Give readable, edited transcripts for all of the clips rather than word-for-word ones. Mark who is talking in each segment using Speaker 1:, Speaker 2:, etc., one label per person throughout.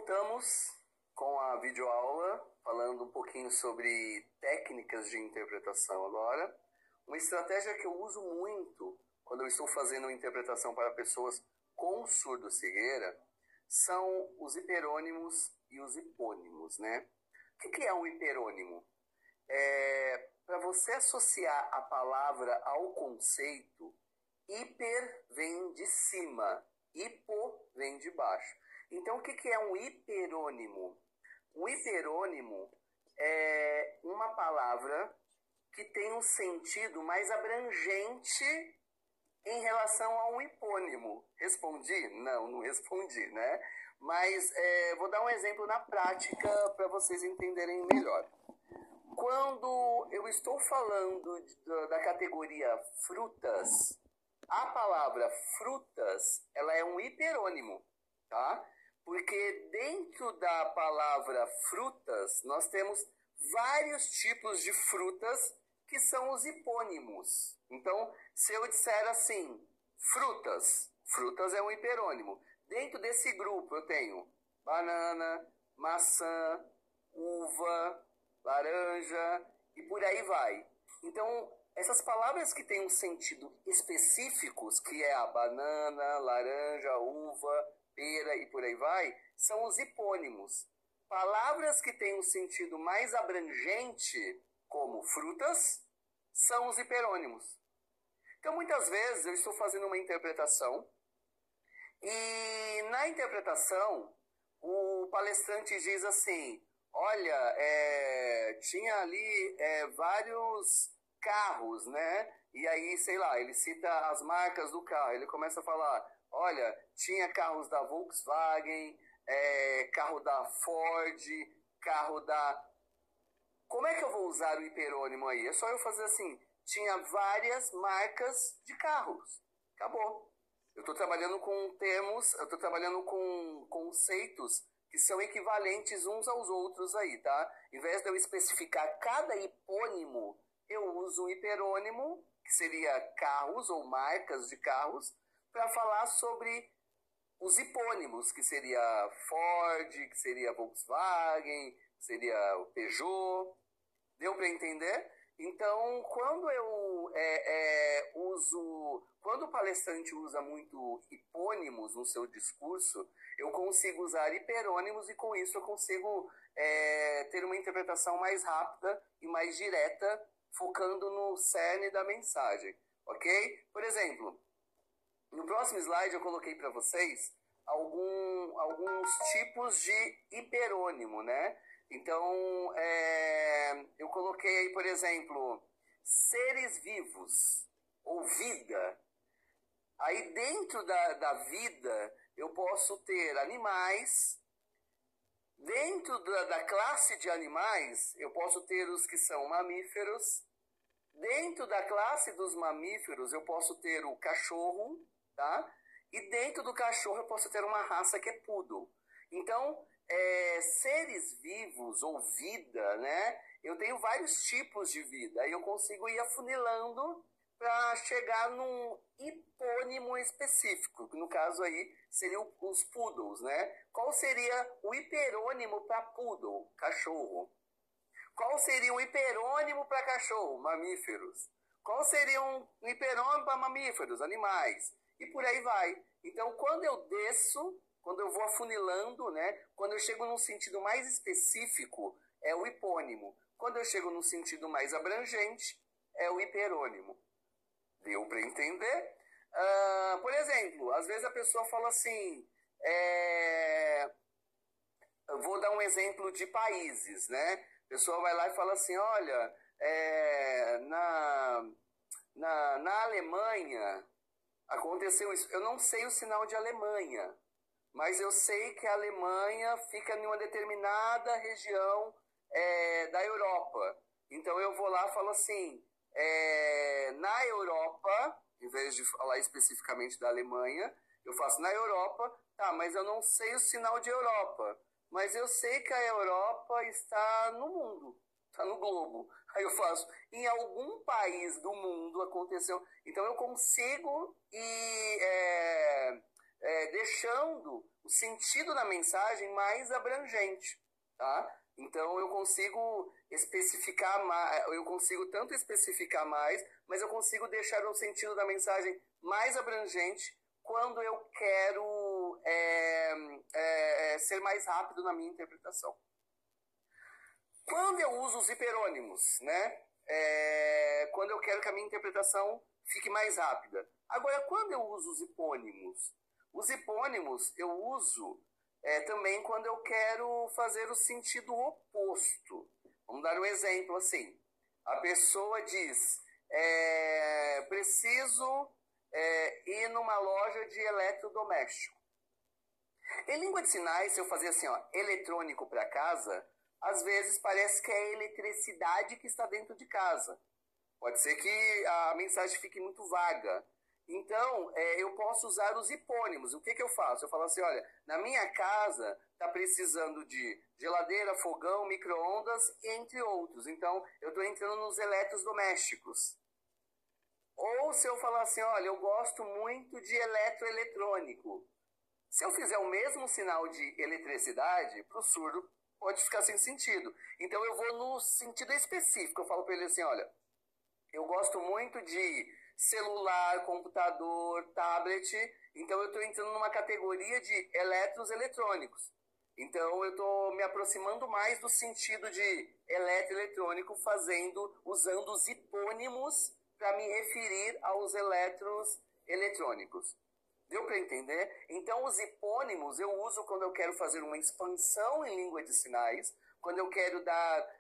Speaker 1: voltamos com a videoaula, falando um pouquinho sobre técnicas de interpretação agora. Uma estratégia que eu uso muito quando eu estou fazendo interpretação para pessoas com surdo-cegueira são os hiperônimos e os hipônimos, né? O que é um hiperônimo? Para você associar a palavra ao conceito, hiper vem de cima, hipo vem de baixo. Então, o que é um hiperônimo? Um hiperônimo é uma palavra que tem um sentido mais abrangente em relação a um hipônimo. Respondi? Não respondi, né? Mas vou dar um exemplo na prática para vocês entenderem melhor. Quando eu estou falando da categoria frutas, a palavra frutas, ela é um hiperônimo, tá? Porque dentro da palavra frutas, nós temos vários tipos de frutas que são os hipônimos. Então, se eu disser assim, frutas, frutas é um hiperônimo. Dentro desse grupo eu tenho banana, maçã, uva, laranja e por aí vai. Então, essas palavras que têm um sentido específicos, que é a banana, laranja, uva, pera e por aí vai, são os hipônimos. Palavras que têm um sentido mais abrangente, como frutas, são os hiperônimos. Então, muitas vezes eu estou fazendo uma interpretação e na interpretação o palestrante diz assim: olha, tinha ali vários carros, né? E aí, sei lá, ele cita as marcas do carro. Ele começa a falar, olha, tinha carros da Volkswagen, carro da Ford, carro da... Como é que eu vou usar o hiperônimo aí? É só eu fazer assim, tinha várias marcas de carros. Acabou. Eu estou trabalhando com termos, eu estou trabalhando com conceitos que são equivalentes uns aos outros aí, tá? Em vez de eu especificar cada hipônimo, eu uso o hiperônimo, que seria carros ou marcas de carros, para falar sobre os hipônimos, que seria Ford, que seria Volkswagen, que seria o Peugeot. Deu para entender? Então, quando eu quando o palestrante usa muito hipônimos no seu discurso, eu consigo usar hiperônimos e com isso eu consigo ter uma interpretação mais rápida e mais direta, focando no cerne da mensagem, ok? Por exemplo, no próximo slide eu coloquei para vocês alguns tipos de hiperônimo, né? Então, eu coloquei aí, por exemplo, seres vivos ou vida. Aí dentro da vida eu posso ter animais. Dentro da classe de animais eu posso ter os que são mamíferos. Dentro da classe dos mamíferos eu posso ter o cachorro, tá? E dentro do cachorro eu posso ter uma raça que é poodle. Então, seres vivos ou vida, né? Eu tenho vários tipos de vida. Aí eu consigo ir afunilando para chegar num hipônimo específico, que no caso aí seriam os poodles, né? Qual seria o hiperônimo para poodle? Cachorro. Qual seria o hiperônimo para cachorro? Mamíferos. Qual seria um hiperônimo para mamíferos? Animais. E por aí vai. Então, quando eu desço, quando eu vou afunilando, né? Quando eu chego num sentido mais específico, é o hipônimo. Quando eu chego num sentido mais abrangente, é o hiperônimo. Deu para entender? Por exemplo, às vezes a pessoa fala assim, eu vou dar um exemplo de países, né? A pessoa vai lá e fala assim, olha, na Alemanha aconteceu isso. Eu não sei o sinal de Alemanha, mas eu sei que a Alemanha fica em uma determinada região da Europa. Então eu vou lá e falo assim, na Europa, em vez de falar especificamente da Alemanha, eu faço na Europa, tá, mas eu não sei o sinal de Europa. Mas eu sei que a Europa está no mundo, está no globo. Aí eu faço, em algum país do mundo aconteceu. Então eu consigo ir deixando o sentido da mensagem mais abrangente, tá? Então eu consigo especificar mais, eu consigo tanto especificar mais, mas eu consigo deixar o sentido da mensagem mais abrangente quando eu quero ser mais rápido na minha interpretação. Quando eu uso os hiperônimos, né? Quando eu quero que a minha interpretação fique mais rápida. Agora, quando eu uso os hipônimos eu uso também quando eu quero fazer o sentido oposto. Vamos dar um exemplo assim. A pessoa diz, preciso ir numa loja de eletrodoméstico. Em língua de sinais, se eu fazer assim, ó, eletrônico para casa, às vezes parece que é a eletricidade que está dentro de casa. Pode ser que a mensagem fique muito vaga. Então, eu posso usar os hipônimos. O que eu faço? Eu falo assim, olha, na minha casa está precisando de geladeira, fogão, micro-ondas, entre outros. Então, eu estou entrando nos eletrodomésticos. Ou se eu falar assim, olha, eu gosto muito de eletroeletrônico. Se eu fizer o mesmo sinal de eletricidade, para o surdo pode ficar sem sentido. Então eu vou no sentido específico. Eu falo para ele assim, olha, eu gosto muito de celular, computador, tablet. Então eu estou entrando numa categoria de eletrônicos. Então eu estou me aproximando mais do sentido de eletroeletrônico, usando os hipônimos para me referir aos eletrônicos. Deu para entender? Então, os hipônimos eu uso quando eu quero fazer uma expansão em língua de sinais, quando eu quero dar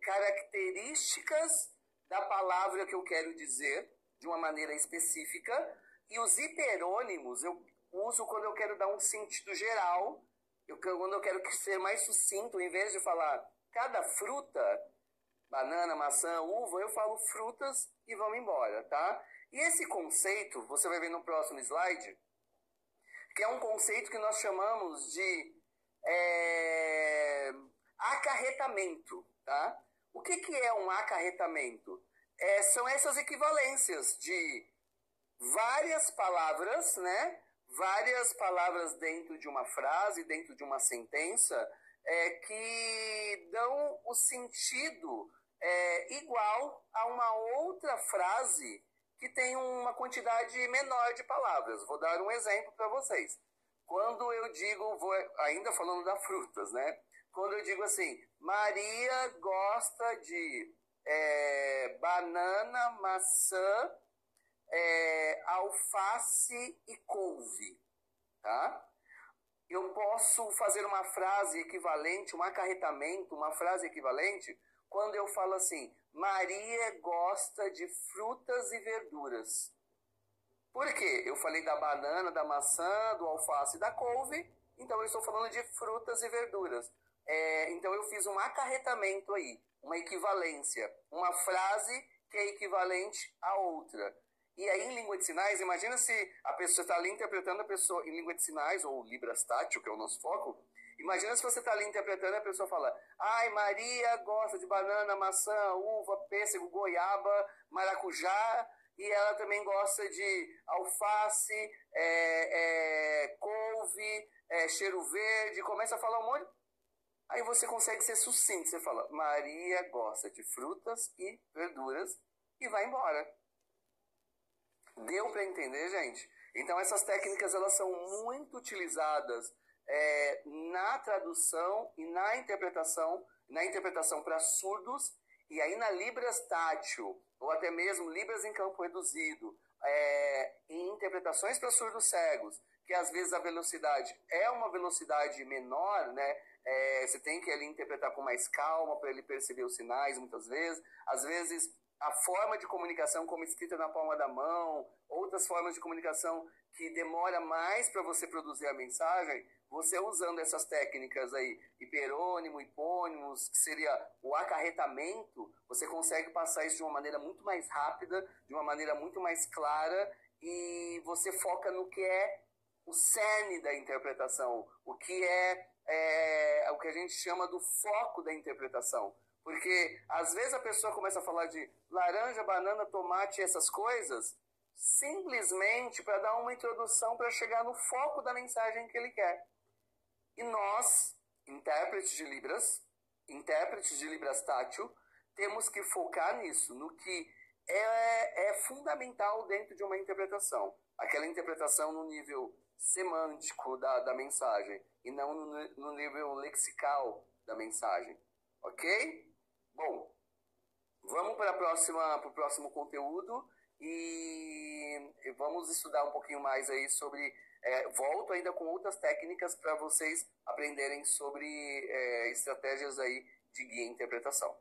Speaker 1: características da palavra que eu quero dizer de uma maneira específica. E os hiperônimos eu uso quando eu quero dar um sentido geral, quando eu quero ser mais sucinto, em vez de falar cada fruta, banana, maçã, uva, eu falo frutas e vamos embora, tá? E esse conceito, você vai ver no próximo slide, que é um conceito que nós chamamos de acarretamento, tá? O que é um acarretamento? São essas equivalências de várias palavras, né? Várias palavras dentro de uma frase, dentro de uma sentença, que dão o sentido igual a uma outra frase que tem uma quantidade menor de palavras. Vou dar um exemplo para vocês. Quando eu digo, ainda falando das frutas, né? Quando eu digo assim, Maria gosta de banana, maçã, alface e couve, tá? Eu posso fazer uma frase equivalente, um acarretamento, uma frase equivalente, quando eu falo assim, Maria gosta de frutas e verduras. Por quê? Eu falei da banana, da maçã, do alface e da couve, então eu estou falando de frutas e verduras. Então eu fiz um acarretamento aí, uma equivalência, uma frase que é equivalente à outra. E aí em língua de sinais, imagina se a pessoa está ali interpretando a pessoa em língua de sinais, ou Libras Tátil, que é o nosso foco. Imagina se você está ali interpretando e a pessoa fala, ai, Maria gosta de banana, maçã, uva, pêssego, goiaba, maracujá, e ela também gosta de alface, couve, cheiro verde, começa a falar um monte. Aí você consegue ser sucinto, você fala, Maria gosta de frutas e verduras, e vai embora. Deu para entender, gente? Então essas técnicas elas são muito utilizadas na tradução e na interpretação para surdos, e aí na Libras Tátil, ou até mesmo Libras em campo reduzido, em interpretações para surdos cegos, que às vezes a velocidade é uma velocidade menor, né? Você tem que ali interpretar com mais calma para ele perceber os sinais muitas vezes. Às vezes a forma de comunicação como escrita na palma da mão, outras formas de comunicação que demora mais para você produzir a mensagem, você usando essas técnicas aí, hiperônimo, hipônimos, que seria o acarretamento, você consegue passar isso de uma maneira muito mais rápida, de uma maneira muito mais clara, e você foca no que é o cerne da interpretação, o que é o que a gente chama do foco da interpretação. Porque às vezes a pessoa começa a falar de laranja, banana, tomate, essas coisas, simplesmente para dar uma introdução para chegar no foco da mensagem que ele quer. E nós, intérpretes de Libras tátil, temos que focar nisso, no que é fundamental dentro de uma interpretação. Aquela interpretação no nível semântico da mensagem e não no nível lexical da mensagem. Ok? Bom, vamos para o próximo conteúdo e vamos estudar um pouquinho mais aí sobre... volto ainda com outras técnicas para vocês aprenderem sobre estratégias aí de guia e interpretação.